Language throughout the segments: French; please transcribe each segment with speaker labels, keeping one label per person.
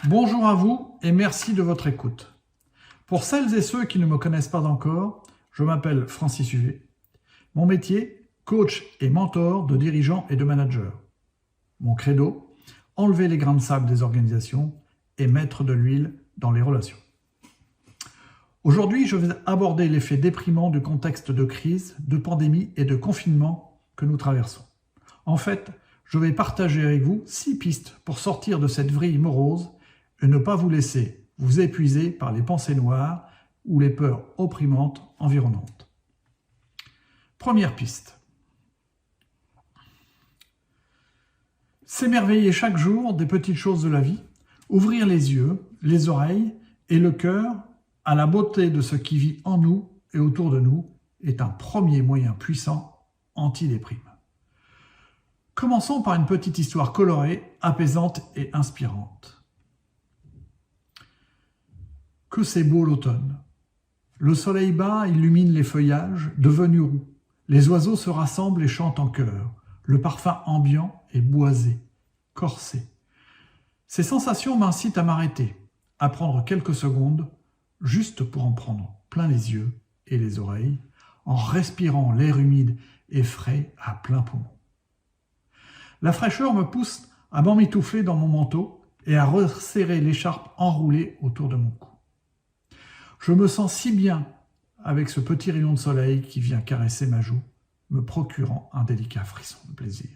Speaker 1: Bonjour à vous et merci de votre écoute. Pour celles et ceux qui ne me connaissent pas encore, je m'appelle Francis Huvet. Mon métier, coach et mentor de dirigeants et de managers. Mon credo, enlever les grains de sable des organisations et mettre de l'huile dans les relations. Aujourd'hui, je vais aborder l'effet déprimant du contexte de crise, de pandémie et de confinement que nous traversons. En fait, je vais partager avec vous 6 pistes pour sortir de cette vrille morose et ne pas vous laisser vous épuiser par les pensées noires ou les peurs opprimantes environnantes. Première piste. S'émerveiller chaque jour des petites choses de la vie, ouvrir les yeux, les oreilles et le cœur à la beauté de ce qui vit en nous et autour de nous est un premier moyen puissant anti-déprime. Commençons par une petite histoire colorée, apaisante et inspirante. Que c'est beau l'automne. Le soleil bas illumine les feuillages devenus roux. Les oiseaux se rassemblent et chantent en chœur. Le parfum ambiant est boisé, corsé. Ces sensations m'incitent à m'arrêter, à prendre quelques secondes, juste pour en prendre plein les yeux et les oreilles, en respirant l'air humide et frais à plein poumon. La fraîcheur me pousse à m'emmitoufler dans mon manteau et à resserrer l'écharpe enroulée autour de mon cou. Je me sens si bien avec ce petit rayon de soleil qui vient caresser ma joue, me procurant un délicat frisson de plaisir.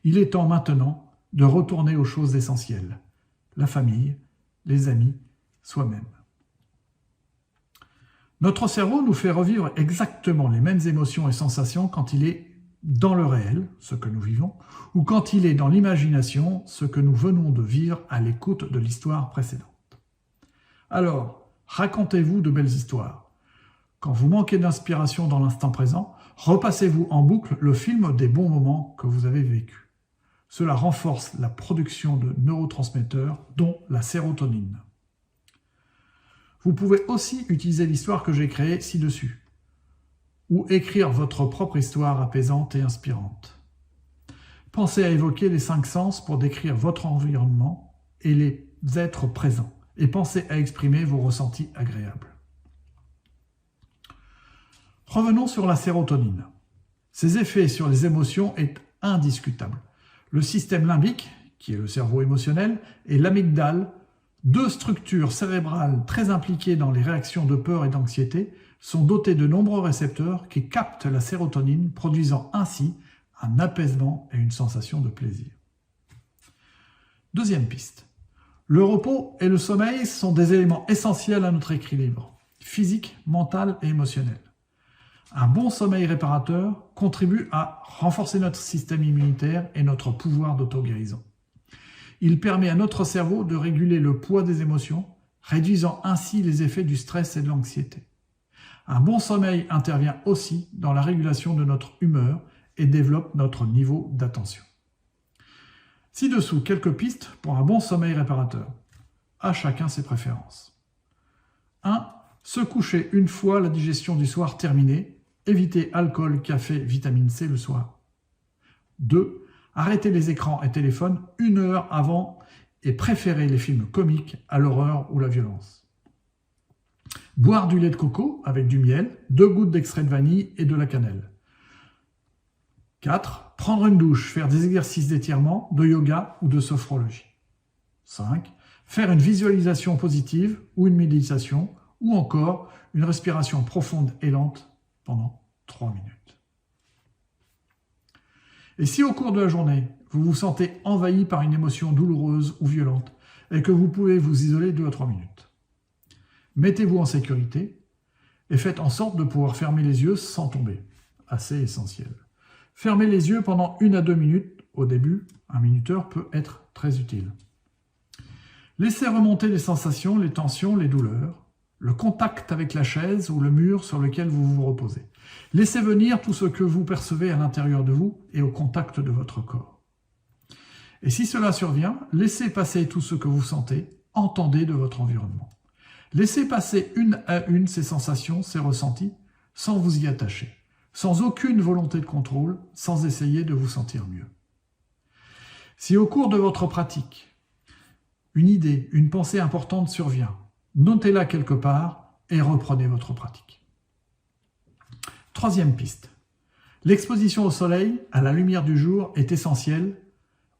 Speaker 1: Il est temps maintenant de retourner aux choses essentielles, la famille, les amis, soi-même. Notre cerveau nous fait revivre exactement les mêmes émotions et sensations quand il est dans le réel, ce que nous vivons, ou quand il est dans l'imagination, ce que nous venons de vivre à l'écoute de l'histoire précédente. Alors, racontez-vous de belles histoires. Quand vous manquez d'inspiration dans l'instant présent, repassez-vous en boucle le film des bons moments que vous avez vécus. Cela renforce la production de neurotransmetteurs, dont la sérotonine. Vous pouvez aussi utiliser l'histoire que j'ai créée ci-dessus, ou écrire votre propre histoire apaisante et inspirante. Pensez à évoquer les 5 sens pour décrire votre environnement et les êtres présents, et pensez à exprimer vos ressentis agréables. Revenons sur la sérotonine. Ses effets sur les émotions est indiscutable. Le système limbique, qui est le cerveau émotionnel, et l'amygdale, 2 structures cérébrales très impliquées dans les réactions de peur et d'anxiété, sont dotées de nombreux récepteurs qui captent la sérotonine, produisant ainsi un apaisement et une sensation de plaisir. Deuxième piste. Le repos et le sommeil sont des éléments essentiels à notre équilibre, physique, mental et émotionnel. Un bon sommeil réparateur contribue à renforcer notre système immunitaire et notre pouvoir d'auto-guérison. Il permet à notre cerveau de réguler le poids des émotions, réduisant ainsi les effets du stress et de l'anxiété. Un bon sommeil intervient aussi dans la régulation de notre humeur et développe notre niveau d'attention. Ci-dessous, quelques pistes pour un bon sommeil réparateur. À chacun ses préférences. 1. Se coucher une fois la digestion du soir terminée. Éviter alcool, café, vitamine C le soir. 2. Arrêter les écrans et téléphones 1 heure avant et préférer les films comiques à l'horreur ou la violence. Boire du lait de coco avec du miel, 2 gouttes d'extrait de vanille et de la cannelle. 4. Prendre une douche, faire des exercices d'étirement, de yoga ou de sophrologie. 5. Faire une visualisation positive ou une méditation ou encore une respiration profonde et lente pendant 3 minutes. Et si au cours de la journée, vous vous sentez envahi par une émotion douloureuse ou violente et que vous pouvez vous isoler 2 à 3 minutes, mettez-vous en sécurité et faites en sorte de pouvoir fermer les yeux sans tomber. Assez essentiel. Fermez les yeux pendant 1 à 2 minutes. Au début, un minuteur peut être très utile. Laissez remonter les sensations, les tensions, les douleurs, le contact avec la chaise ou le mur sur lequel vous vous reposez. Laissez venir tout ce que vous percevez à l'intérieur de vous et au contact de votre corps. Et si cela survient, laissez passer tout ce que vous sentez, entendez de votre environnement. Laissez passer 1 à 1 ces sensations, ces ressentis, sans vous y attacher, sans aucune volonté de contrôle, sans essayer de vous sentir mieux. Si au cours de votre pratique, une idée, une pensée importante survient. Notez-la quelque part et reprenez votre pratique. Troisième piste. L'exposition au soleil, à la lumière du jour, est essentielle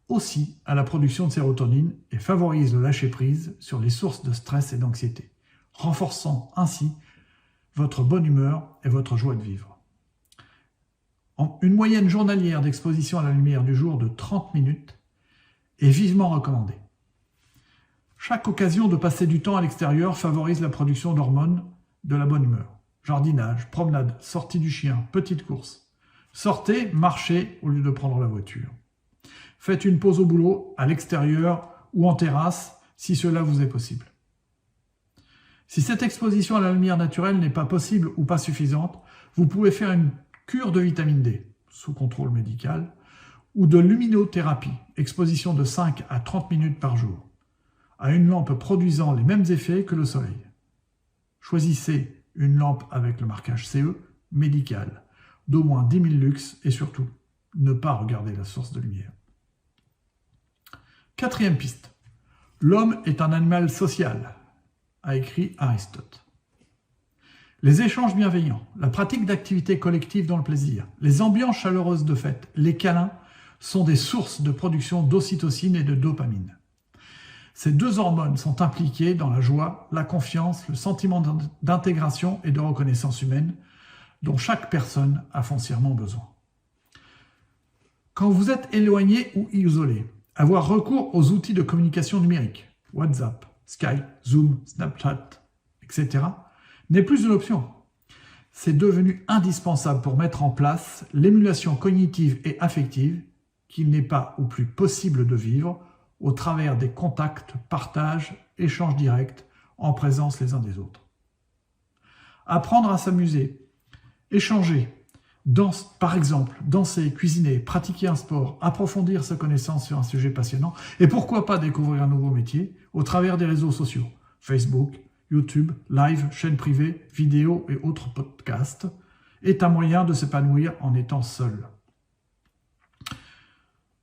Speaker 1: aussi à la production de sérotonine et favorise le lâcher-prise sur les sources de stress et d'anxiété, renforçant ainsi votre bonne humeur et votre joie de vivre. Une moyenne journalière d'exposition à la lumière du jour de 30 minutes est vivement recommandée. Chaque occasion de passer du temps à l'extérieur favorise la production d'hormones de la bonne humeur. Jardinage, promenade, sortie du chien, petite course. Sortez, marchez au lieu de prendre la voiture. Faites une pause au boulot, à l'extérieur ou en terrasse, si cela vous est possible. Si cette exposition à la lumière naturelle n'est pas possible ou pas suffisante, vous pouvez faire une cure de vitamine D, sous contrôle médical, ou de luminothérapie, exposition de 5 à 30 minutes par jour, à une lampe produisant les mêmes effets que le soleil. Choisissez une lampe avec le marquage CE, médical, d'au moins 10 000 lux et surtout, ne pas regarder la source de lumière. Quatrième piste. L'homme est un animal social, a écrit Aristote. Les échanges bienveillants, la pratique d'activités collectives dans le plaisir, les ambiances chaleureuses de fête, les câlins sont des sources de production d'ocytocine et de dopamine. Ces deux hormones sont impliquées dans la joie, la confiance, le sentiment d'intégration et de reconnaissance humaine dont chaque personne a foncièrement besoin. Quand vous êtes éloigné ou isolé, avoir recours aux outils de communication numérique, WhatsApp, Skype, Zoom, Snapchat, etc., n'est plus une option. C'est devenu indispensable pour mettre en place l'émulation cognitive et affective qu'il n'est pas ou plus possible de vivre au travers des contacts, partages, échanges directs en présence les uns des autres. Apprendre à s'amuser, échanger, par exemple, danser, cuisiner, pratiquer un sport, approfondir sa connaissance sur un sujet passionnant et pourquoi pas découvrir un nouveau métier au travers des réseaux sociaux, Facebook, YouTube, live, chaînes privées, vidéos et autres podcasts, est un moyen de s'épanouir en étant seul.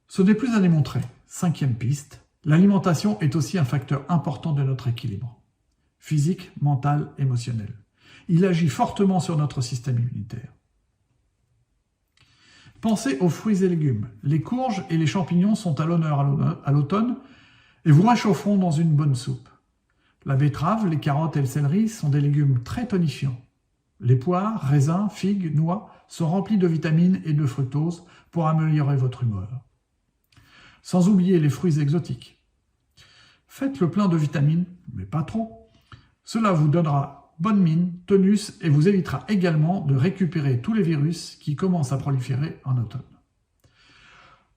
Speaker 1: Ce n'est plus à démontrer. Cinquième piste, l'alimentation est aussi un facteur important de notre équilibre, physique, mental, émotionnel. Il agit fortement sur notre système immunitaire. Pensez aux fruits et légumes. Les courges et les champignons sont à l'honneur à l'automne et vous réchaufferont dans une bonne soupe. La betterave, les carottes et le céleri sont des légumes très tonifiants. Les poires, raisins, figues, noix sont remplis de vitamines et de fructose pour améliorer votre humeur. Sans oublier les fruits exotiques. Faites le plein de vitamines, mais pas trop. Cela vous donnera bonne mine, tonus et vous évitera également de récupérer tous les virus qui commencent à proliférer en automne.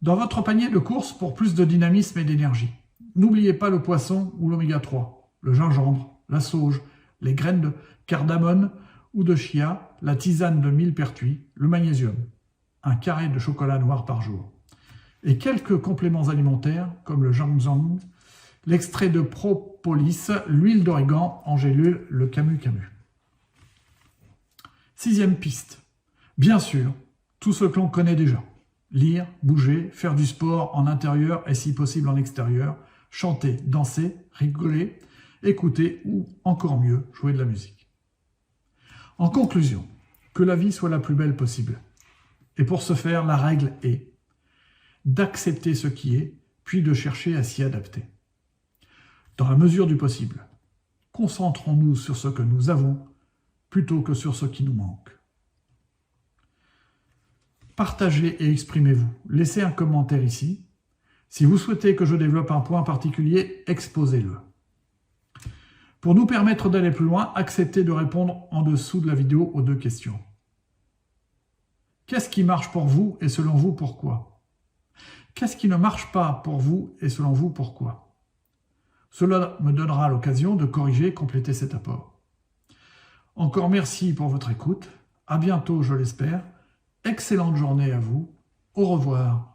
Speaker 1: Dans votre panier de courses pour plus de dynamisme et d'énergie, n'oubliez pas le poisson ou l'oméga 3, le gingembre, la sauge, les graines de cardamone ou de chia, la tisane de millepertuis, le magnésium, un carré de chocolat noir par jour, et quelques compléments alimentaires comme le ginseng, l'extrait de propolis, l'huile d'origan en gélule, le camu-camu. Sixième piste. Bien sûr, tout ce que l'on connaît déjà. Lire, bouger, faire du sport en intérieur et si possible en extérieur, chanter, danser, rigoler, écouter ou, encore mieux, jouer de la musique. En conclusion, que la vie soit la plus belle possible. Et pour ce faire, la règle est d'accepter ce qui est, puis de chercher à s'y adapter. Dans la mesure du possible, concentrons-nous sur ce que nous avons plutôt que sur ce qui nous manque. Partagez et exprimez-vous. Laissez un commentaire ici. Si vous souhaitez que je développe un point particulier, exposez-le. Pour nous permettre d'aller plus loin, acceptez de répondre en dessous de la vidéo aux deux questions. Qu'est-ce qui marche pour vous et selon vous pourquoi? Qu'est-ce qui ne marche pas pour vous et selon vous pourquoi? Cela me donnera l'occasion de corriger et compléter cet apport. Encore merci pour votre écoute. À bientôt, je l'espère. Excellente journée à vous. Au revoir.